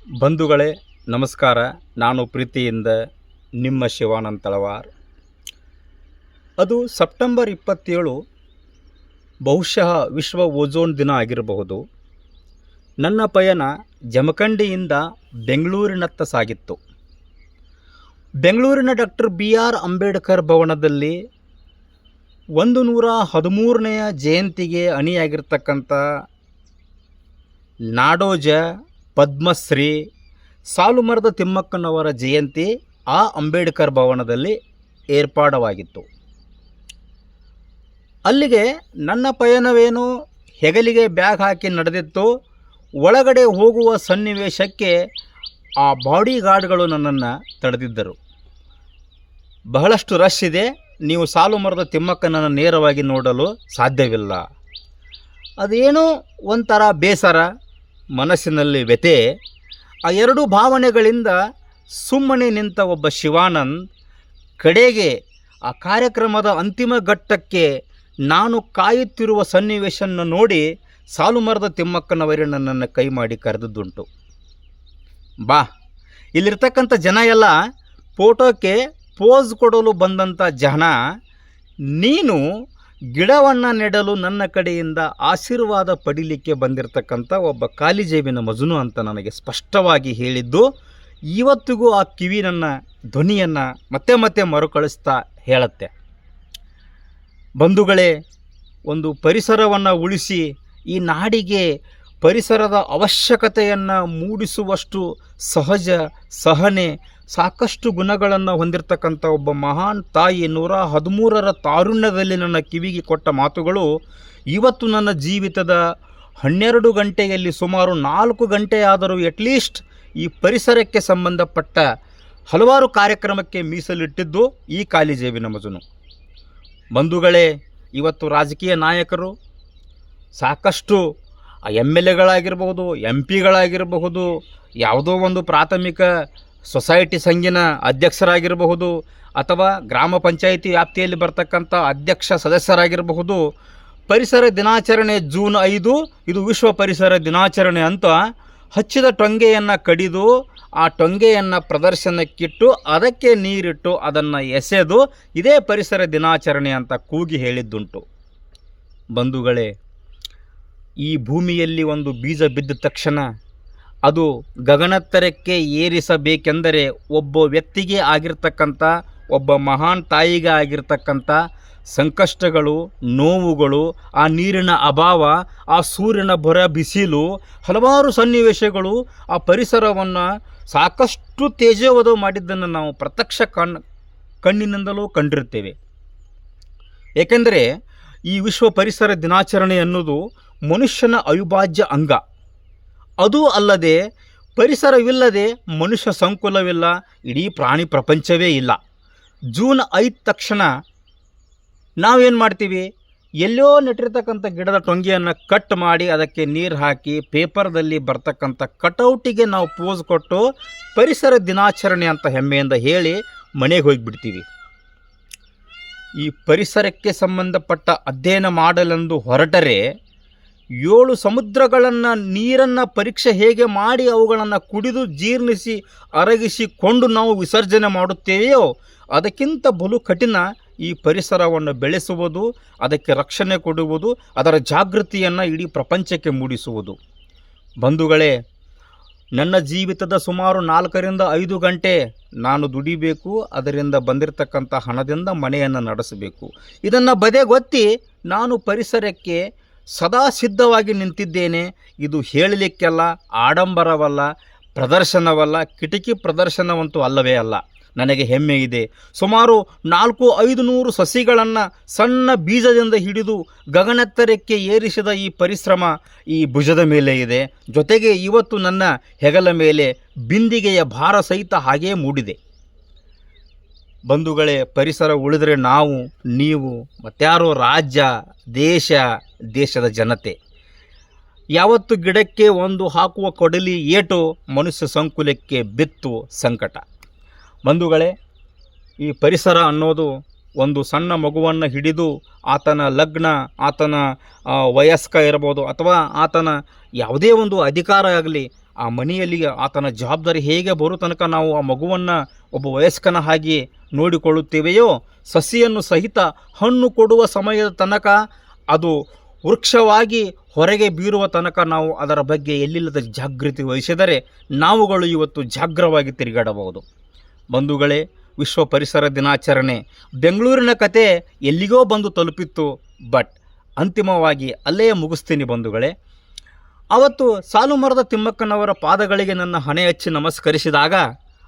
ಬಂಧುಗಳೇ ನಮಸ್ಕಾರ. ನಾನು ಪ್ರೀತಿಯಿಂದ ನಿಮ್ಮ ಶಿವಾನಂದ ತಳವಾರ್. ಅದು ಸೆಪ್ಟೆಂಬರ್ 27, ಬಹುಶಃ ವಿಶ್ವ ಓಝೋನ್ ದಿನ ಆಗಿರಬಹುದು. ನನ್ನ ಪಯಣ ಜಮಖಂಡಿಯಿಂದ ಬೆಂಗಳೂರಿನತ್ತ ಸಾಗಿತ್ತು. ಬೆಂಗಳೂರಿನ ಡಾಕ್ಟರ್ BR ಅಂಬೇಡ್ಕರ್ ಭವನದಲ್ಲಿ 113ನೆಯ ಜಯಂತಿಗೆ ಅಣಿಯಾಗಿರ್ತಕ್ಕಂಥ ನಾಡೋಜ ಪದ್ಮಶ್ರೀ ಸಾಲುಮರದ ತಿಮ್ಮಕ್ಕನವರ ಜಯಂತಿ ಆ ಅಂಬೇಡ್ಕರ್ ಭವನದಲ್ಲಿ ಏರ್ಪಾಡವಾಗಿತ್ತು. ಅಲ್ಲಿಗೆ ನನ್ನ ಪಯಣವೇನು ಹೆಗಲಿಗೆ ಬ್ಯಾಗ್ ಹಾಕಿ ನಡೆದಿತ್ತು. ಒಳಗಡೆ ಹೋಗುವ ಸನ್ನಿವೇಶಕ್ಕೆ ಆ ಬಾಡಿ ಗಾರ್ಡ್ಗಳು ನನ್ನನ್ನು ತಡೆದಿದ್ದರು. ಬಹಳಷ್ಟು ರಶ್ ಇದೆ, ನೀವು ಸಾಲುಮರದ ತಿಮ್ಮಕ್ಕನನ್ನು ನೇರವಾಗಿ ನೋಡಲು ಸಾಧ್ಯವಿಲ್ಲ. ಅದೇನೋ ಒಂಥರ ಬೇಸರ, ಮನಸ್ಸಿನಲ್ಲಿ ವ್ಯಥೆ. ಆ ಎರಡು ಭಾವನೆಗಳಿಂದ ಸುಮ್ಮನೆ ನಿಂತ ಒಬ್ಬ ಶಿವಾನಂದ್ ಕಡೆಗೆ ಆ ಕಾರ್ಯಕ್ರಮದ ಅಂತಿಮ ಘಟ್ಟಕ್ಕೆ ನಾನು ಕಾಯುತ್ತಿರುವ ಸನ್ನಿವೇಶವನ್ನು ನೋಡಿ ಸಾಲುಮರದ ತಿಮ್ಮಕ್ಕನವರೇ ನನ್ನನ್ನು ಕೈ ಮಾಡಿ ಕರೆದದ್ದುಂಟು. ಬಾ, ಇಲ್ಲಿರ್ತಕ್ಕಂಥ ಜನ ಎಲ್ಲ ಫೋಟೋಕ್ಕೆ ಪೋಸ್ ಕೊಡಲು ಬಂದಂಥ ಜನ, ನೀನು ಗಿಡವನ್ನು ನೆಡಲು ನನ್ನ ಕಡೆಯಿಂದ ಆಶೀರ್ವಾದ ಪಡೀಲಿಕ್ಕೆ ಬಂದಿರತಕ್ಕಂಥ ಒಬ್ಬ ಖಾಲಿ ಜೇಬಿನ ಮಜನು ಅಂತ ನನಗೆ ಸ್ಪಷ್ಟವಾಗಿ ಹೇಳಿದ್ದು ಇವತ್ತಿಗೂ ಆ ಕಿವಿ ನನ್ನ ಧ್ವನಿಯನ್ನು ಮತ್ತೆ ಮತ್ತೆ ಮರುಕಳಿಸ್ತಾ ಹೇಳುತ್ತೆ. ಬಂಧುಗಳೇ, ಒಂದು ಪರಿಸರವನ್ನು ಉಳಿಸಿ ಈ ನಾಡಿಗೆ ಪರಿಸರದ ಅವಶ್ಯಕತೆಯನ್ನು ಮೂಡಿಸುವಷ್ಟು ಸಹಜ, ಸಹನೆ, ಸಾಕಷ್ಟು ಗುಣಗಳನ್ನು ಹೊಂದಿರತಕ್ಕಂಥ ಒಬ್ಬ ಮಹಾನ್ ತಾಯಿ 113ರ ತಾರುಣ್ಯದಲ್ಲಿ ನನ್ನ ಕಿವಿಗೆ ಕೊಟ್ಟ ಮಾತುಗಳು ಇವತ್ತು ನನ್ನ ಜೀವಿತದ 12 ಗಂಟೆಯಲ್ಲಿ ಸುಮಾರು 4 ಗಂಟೆಯಾದರೂ ಅಟ್ಲೀಸ್ಟ್ ಈ ಪರಿಸರಕ್ಕೆ ಸಂಬಂಧಪಟ್ಟ ಹಲವಾರು ಕಾರ್ಯಕ್ರಮಕ್ಕೆ ಮೀಸಲಿಟ್ಟಿದ್ದು ಈ ಖಾಲಿ ಜೇಬಿನ ಮಜನು. ಬಂಧುಗಳೇ, ಇವತ್ತು ರಾಜಕೀಯ ನಾಯಕರು ಸಾಕಷ್ಟು MLAಗಳಾಗಿರಬಹುದು, MP ಗಳಾಗಿರಬಹುದು, ಯಾವುದೋ ಒಂದು ಪ್ರಾಥಮಿಕ ಸೊಸೈಟಿ ಸಂಘಿನ ಅಧ್ಯಕ್ಷರಾಗಿರಬಹುದು, ಅಥವಾ ಗ್ರಾಮ ಪಂಚಾಯಿತಿ ವ್ಯಾಪ್ತಿಯಲ್ಲಿ ಬರ್ತಕ್ಕಂಥ ಅಧ್ಯಕ್ಷ ಸದಸ್ಯರಾಗಿರಬಹುದು, ಪರಿಸರ ದಿನಾಚರಣೆ ಜೂನ್ 5 ಇದು ವಿಶ್ವ ಪರಿಸರ ದಿನಾಚರಣೆ ಅಂತ ಹಚ್ಚಿದ ಟೊಂಗೆಯನ್ನು ಕಡಿದು ಆ ಟೊಂಗೆಯನ್ನು ಪ್ರದರ್ಶನಕ್ಕಿಟ್ಟು ಅದಕ್ಕೆ ನೀರಿಟ್ಟು ಅದನ್ನು ಎಸೆದು ಇದೇ ಪರಿಸರ ದಿನಾಚರಣೆ ಅಂತ ಕೂಗಿ ಹೇಳಿದ್ದುಂಟು. ಬಂಧುಗಳೇ, ಈ ಭೂಮಿಯಲ್ಲಿ ಒಂದು ಬೀಜ ಬಿದ್ದ ತಕ್ಷಣ ಅದು ಗಗನತ್ತರಕ್ಕೆ ಏರಿಸಬೇಕೆಂದರೆ ಒಬ್ಬ ವ್ಯಕ್ತಿಗೆ ಆಗಿರ್ತಕ್ಕಂಥ, ಒಬ್ಬ ಮಹಾನ್ ತಾಯಿಗೆ ಆಗಿರ್ತಕ್ಕಂಥ ಸಂಕಷ್ಟಗಳು, ನೋವುಗಳು, ಆ ನೀರಿನ ಅಭಾವ, ಆ ಸೂರ್ಯನ ಬರ ಬಿಸಿಲು, ಹಲವಾರು ಸನ್ನಿವೇಶಗಳು ಆ ಪರಿಸರವನ್ನು ಸಾಕಷ್ಟು ತೇಜೋವಧ ಮಾಡಿದ್ದನ್ನು ನಾವು ಪ್ರತ್ಯಕ್ಷ ಕಣ್ಣಿನಿಂದಲೂ ಕಂಡಿರುತ್ತೇವೆ. ಏಕೆಂದರೆ ಈ ವಿಶ್ವ ಪರಿಸರ ದಿನಾಚರಣೆ ಅನ್ನೋದು ಮನುಷ್ಯನ ಅವಿಭಾಜ್ಯ ಅಂಗ. ಅದೂ ಅಲ್ಲದೆ ಪರಿಸರವಿಲ್ಲದೆ ಮನುಷ್ಯ ಸಂಕುಲವಿಲ್ಲ, ಇಡೀ ಪ್ರಾಣಿ ಪ್ರಪಂಚವೇ ಇಲ್ಲ. ಜೂನ್ 5 ತಕ್ಷಣ ನಾವೇನು ಮಾಡ್ತೀವಿ, ಎಲ್ಲೋ ನೆಟ್ಟಿರ್ತಕ್ಕಂಥ ಗಿಡದ ಟೊಂಗೆಯನ್ನು ಕಟ್ ಮಾಡಿ ಅದಕ್ಕೆ ನೀರು ಹಾಕಿ ಪೇಪರ್ದಲ್ಲಿ ಬರ್ತಕ್ಕಂಥ ಕಟೌಟಿಗೆ ನಾವು ಪೋಸ್ ಕೊಟ್ಟು ಪರಿಸರ ದಿನಾಚರಣೆ ಅಂತ ಹೆಮ್ಮೆಯಿಂದ ಹೇಳಿ ಮನೆಗೆ ಹೋಗಿಬಿಡ್ತೀವಿ. ಈ ಪರಿಸರಕ್ಕೆ ಸಂಬಂಧಪಟ್ಟ ಅಧ್ಯಯನ ಮಾಡಲೆಂದು ಹೊರಟರೆ 7 ಸಮುದ್ರಗಳನ್ನು ನೀರನ್ನು ಪರೀಕ್ಷೆ ಹೇಗೆ ಮಾಡಿ ಅವುಗಳನ್ನು ಕುಡಿದು ಜೀರ್ಣಿಸಿ ಅರಗಿಸಿಕೊಂಡು ನಾವು ವಿಸರ್ಜನೆ ಮಾಡುತ್ತೇವೆಯೋ ಅದಕ್ಕಿಂತ ಬಲು ಕಠಿಣ ಈ ಪರಿಸರವನ್ನು ಬೆಳೆಸುವುದು, ಅದಕ್ಕೆ ರಕ್ಷಣೆ ಕೊಡುವುದು, ಅದರ ಜಾಗೃತಿಯನ್ನು ಇಡೀ ಪ್ರಪಂಚಕ್ಕೆ ಮೂಡಿಸುವುದು. ಬಂಧುಗಳೇ, ನನ್ನ ಜೀವಿತದ ಸುಮಾರು 4ರಿಂದ 5 ಗಂಟೆ ನಾನು ದುಡಿಬೇಕು, ಅದರಿಂದ ಬಂದಿರತಕ್ಕಂಥ ಹಣದಿಂದ ಮನೆಯನ್ನು ನಡೆಸಬೇಕು. ಇದನ್ನು ಬದೆಗೊತ್ತಿ ನಾನು ಪರಿಸರಕ್ಕೆ ಸದಾ ಸಿದ್ಧವಾಗಿ ನಿಂತಿದ್ದೇನೆ. ಇದು ಹೇಳಲಿಕ್ಕೆಲ್ಲ, ಆಡಂಬರವಲ್ಲ, ಪ್ರದರ್ಶನವಲ್ಲ, ಕಿಟಕಿ ಪ್ರದರ್ಶನವಂತೂ ಅಲ್ಲವೇ ಅಲ್ಲ. ನನಗೆ ಹೆಮ್ಮೆ ಇದೆ. ಸುಮಾರು 400-500 ಸಸಿಗಳನ್ನು ಸಣ್ಣ ಬೀಜದಿಂದ ಹಿಡಿದು ಗಗನೆತ್ತರಕ್ಕೆ ಏರಿಸಿದ ಈ ಪರಿಶ್ರಮ ಈ ಭುಜದ ಮೇಲೆ ಇದೆ. ಜೊತೆಗೆ ಇವತ್ತು ನನ್ನ ಹೆಗಲ ಮೇಲೆ ಬಿಂದಿಗೆಯ ಭಾರ ಸಹಿತ ಹಾಗೇ ಮೂಡಿದೆ. ಬಂಧುಗಳೇ, ಪರಿಸರ ಉಳಿದರೆ ನಾವು, ನೀವು, ಮತ್ಯಾರೋ ರಾಜ್ಯ, ದೇಶದ ಜನತೆ. ಯಾವತ್ತು ಗಿಡಕ್ಕೆ ಒಂದು ಹಾಕುವ ಕೊಡಲಿ ಏಟು ಮನುಷ್ಯ ಸಂಕುಲಕ್ಕೆ ಬಿತ್ತು ಸಂಕಟ. ಬಂಧುಗಳೇ, ಈ ಪರಿಸರ ಅನ್ನೋದು ಒಂದು ಸಣ್ಣ ಮಗುವನ್ನು ಹಿಡಿದು ಆತನ ಲಗ್ನ, ಆತನ ವಯಸ್ಕ ಇರಬಹುದು, ಅಥವಾ ಆತನ ಯಾವುದೇ ಒಂದು ಅಧಿಕಾರ ಆಗಲಿ, ಆ ಮನೆಯಲ್ಲಿ ಆತನ ಜವಾಬ್ದಾರಿ ಹೇಗೆ ಬರೋ ತನಕ ನಾವು ಆ ಮಗುವನ್ನು ಒಬ್ಬ ವಯಸ್ಕನ ಹಾಗೆ ನೋಡಿಕೊಳ್ಳುತ್ತೇವೆಯೋ, ಸಸಿಯನ್ನು ಸಹಿತ ಹಣ್ಣು ಕೊಡುವ ಸಮಯದ ತನಕ ಅದು ವೃಕ್ಷವಾಗಿ ಹೊರಗೆ ಬೀರುವ ತನಕ ನಾವು ಅದರ ಬಗ್ಗೆ ಎಲ್ಲಿಲ್ಲದ ಜಾಗೃತಿ ವಹಿಸಿದರೆ ನಾವುಗಳು ಇವತ್ತು ಜಾಗ್ರವಾಗಿ ತಿರುಗಾಡಬಹುದು. ಬಂಧುಗಳೇ, ವಿಶ್ವ ಪರಿಸರ ದಿನಾಚರಣೆ ಬೆಂಗಳೂರಿನ ಕತೆ ಎಲ್ಲಿಗೋ ಬಂದು ತಲುಪಿತ್ತು. ಬಟ್ ಅಂತಿಮವಾಗಿ ಅಲ್ಲೇ ಮುಗಿಸ್ತೀನಿ ಬಂಧುಗಳೇ. ಅವತ್ತು ಸಾಲು ಮರದ ತಿಮ್ಮಕ್ಕನವರ ಪಾದಗಳಿಗೆ ನನ್ನ ಹಣೆ ಹಚ್ಚಿ ನಮಸ್ಕರಿಸಿದಾಗ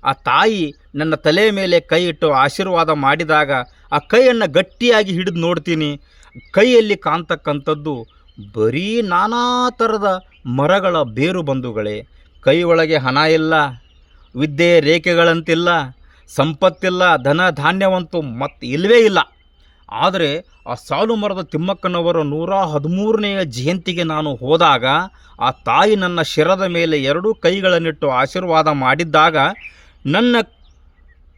ಆ ತಾಯಿ ನನ್ನ ತಲೆಯ ಮೇಲೆ ಕೈ ಇಟ್ಟು ಆಶೀರ್ವಾದ ಮಾಡಿದಾಗ ಆ ಕೈಯನ್ನು ಗಟ್ಟಿಯಾಗಿ ಹಿಡಿದು ನೋಡ್ತೀನಿ. ಕೈಯಲ್ಲಿ ಕಾಣ್ತಕ್ಕಂಥದ್ದು ಬರೀ ನಾನಾ ಥರದ ಮರಗಳ ಬೇರು ಬಂಧುಗಳೇ. ಕೈ ಒಳಗೆ ಹಣ ಇಲ್ಲ, ವಿದ್ಯೆ ರೇಖೆಗಳಂತಿಲ್ಲ, ಸಂಪತ್ತಿಲ್ಲ, ಧನ ಧಾನ್ಯವಂತೂ ಮತ್ತೆ ಇಲ್ಲವೇ ಇಲ್ಲ. ಆದರೆ ಆ ಸಾಲು ಮರದ ತಿಮ್ಮಕ್ಕನವರ 113ನೆಯ ಜಯಂತಿಗೆ ನಾನು ಹೋದಾಗ ಆ ತಾಯಿ ನನ್ನ ಶಿರದ ಮೇಲೆ 2 ಕೈಗಳನ್ನಿಟ್ಟು ಆಶೀರ್ವಾದ ಮಾಡಿದ್ದಾಗ ನನ್ನ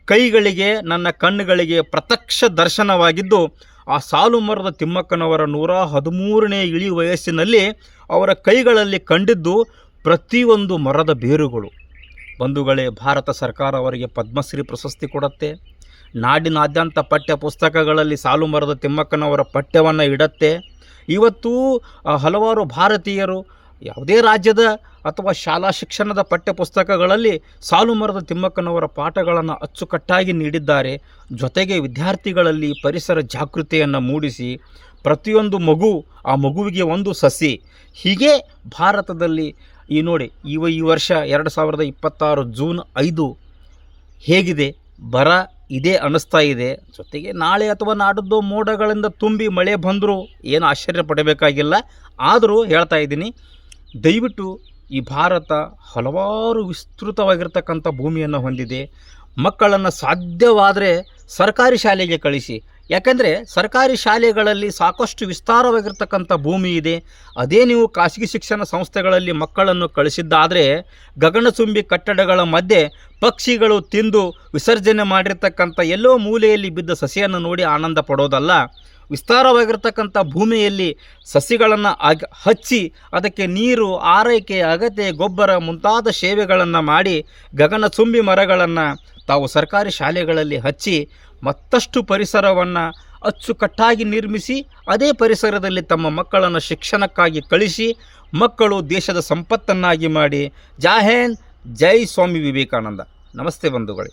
ಕೈಗಳಿಗೆ, ನನ್ನ ಕಣ್ಣುಗಳಿಗೆ ಪ್ರತ್ಯಕ್ಷ ದರ್ಶನವಾಗಿದ್ದು ಆ ಸಾಲು ಮರದ ತಿಮ್ಮಕ್ಕನವರ 113ನೇ ಇಳಿ ವಯಸ್ಸಿನಲ್ಲಿ ಅವರ ಕೈಗಳಲ್ಲಿ ಕಂಡಿದ್ದು ಪ್ರತಿಯೊಂದು ಮರದ ಬೇರುಗಳು. ಬಂಧುಗಳೇ, ಭಾರತ ಸರ್ಕಾರ ಅವರಿಗೆ ಪದ್ಮಶ್ರೀ ಪ್ರಶಸ್ತಿ ಕೊಡುತ್ತೆ. ನಾಡಿನಾದ್ಯಂತ ಪಠ್ಯ ಪುಸ್ತಕಗಳಲ್ಲಿ ಸಾಲು ಮರದ ತಿಮ್ಮಕ್ಕನವರ ಪಠ್ಯವನ್ನು ಇಡುತ್ತೆ. ಇವತ್ತು ಹಲವಾರು ಭಾರತೀಯರು ಯಾವುದೇ ರಾಜ್ಯದ ಅಥವಾ ಶಾಲಾ ಶಿಕ್ಷಣದ ಪಠ್ಯ ಪುಸ್ತಕಗಳಲ್ಲಿ ಸಾಲು ಮರದ ತಿಮ್ಮಕ್ಕನವರ ಪಾಠಗಳನ್ನು ಅಚ್ಚುಕಟ್ಟಾಗಿ ನೀಡಿದ್ದಾರೆ. ಜೊತೆಗೆ ವಿದ್ಯಾರ್ಥಿಗಳಲ್ಲಿ ಪರಿಸರ ಜಾಗೃತಿಯನ್ನು ಮೂಡಿಸಿ ಪ್ರತಿಯೊಂದು ಮಗು, ಆ ಮಗುವಿಗೆ ಒಂದು ಸಸಿ, ಹೀಗೆ ಭಾರತದಲ್ಲಿ ನೋಡಿ ಈ ವರ್ಷ 2026 ಜೂನ್ 5 ಹೇಗಿದೆ, ಬರ ಇದೇ ಅನ್ನಿಸ್ತಾ ಇದೆ. ಜೊತೆಗೆ ನಾಳೆ ಅಥವಾ ನಾಡಿದ್ದು ಮೋಡಗಳಿಂದ ತುಂಬಿ ಮಳೆ ಬಂದರೂ ಏನು ಆಶ್ಚರ್ಯ ಪಡಬೇಕಾಗಿಲ್ಲ. ಆದರೂ ಹೇಳ್ತಾ ಇದ್ದೀನಿ, ದಯವಿಟ್ಟು ಈ ಭಾರತ ಹಲವಾರು ವಿಸ್ತೃತವಾಗಿರ್ತಕ್ಕಂಥ ಭೂಮಿಯನ್ನು ಹೊಂದಿದೆ. ಮಕ್ಕಳನ್ನು ಸಾಧ್ಯವಾದರೆ ಸರ್ಕಾರಿ ಶಾಲೆಗೆ ಕಳಿಸಿ. ಯಾಕಂದರೆ ಸರ್ಕಾರಿ ಶಾಲೆಗಳಲ್ಲಿ ಸಾಕಷ್ಟು ವಿಸ್ತಾರವಾಗಿರ್ತಕ್ಕಂಥ ಭೂಮಿ ಇದೆ. ಅದೇ ನೀವು ಖಾಸಗಿ ಶಿಕ್ಷಣ ಸಂಸ್ಥೆಗಳಲ್ಲಿ ಮಕ್ಕಳನ್ನು ಕಳಿಸಿದ್ದಾದರೆ ಗಗನಚುಂಬಿ ಕಟ್ಟಡಗಳ ಮಧ್ಯೆ ಪಕ್ಷಿಗಳು ತಿಂದು ವಿಸರ್ಜನೆ ಮಾಡಿರ್ತಕ್ಕಂಥ ಎಲ್ಲೋ ಮೂಲೆಯಲ್ಲಿ ಬಿದ್ದ ಸಸಿಯನ್ನು ನೋಡಿ ಆನಂದ ಪಡೋದಲ್ಲ, ವಿಸ್ತಾರವಾಗಿರ್ತಕ್ಕಂಥ ಭೂಮಿಯಲ್ಲಿ ಸಸಿಗಳನ್ನು ಹಚ್ಚಿ ಅದಕ್ಕೆ ನೀರು, ಆರೈಕೆ, ಅಗತ್ಯ, ಗೊಬ್ಬರ ಮುಂತಾದ ಸೇವೆಗಳನ್ನು ಮಾಡಿ ಗಗನಚುಂಬಿ ಮರಗಳನ್ನು ತಾವು ಸರ್ಕಾರಿ ಶಾಲೆಗಳಲ್ಲಿ ಹಚ್ಚಿ ಮತ್ತಷ್ಟು ಪರಿಸರವನ್ನು ಅಚ್ಚುಕಟ್ಟಾಗಿ ನಿರ್ಮಿಸಿ ಅದೇ ಪರಿಸರದಲ್ಲಿ ತಮ್ಮ ಮಕ್ಕಳನ್ನು ಶಿಕ್ಷಣಕ್ಕಾಗಿ ಕಳಿಸಿ ಮಕ್ಕಳು ದೇಶದ ಸಂಪತ್ತನ್ನಾಗಿ ಮಾಡಿ. ಜೈ ಹಿಂದ್, ಜೈ ಸ್ವಾಮಿ ವಿವೇಕಾನಂದ. ನಮಸ್ತೆ ಬಂಧುಗಳೇ.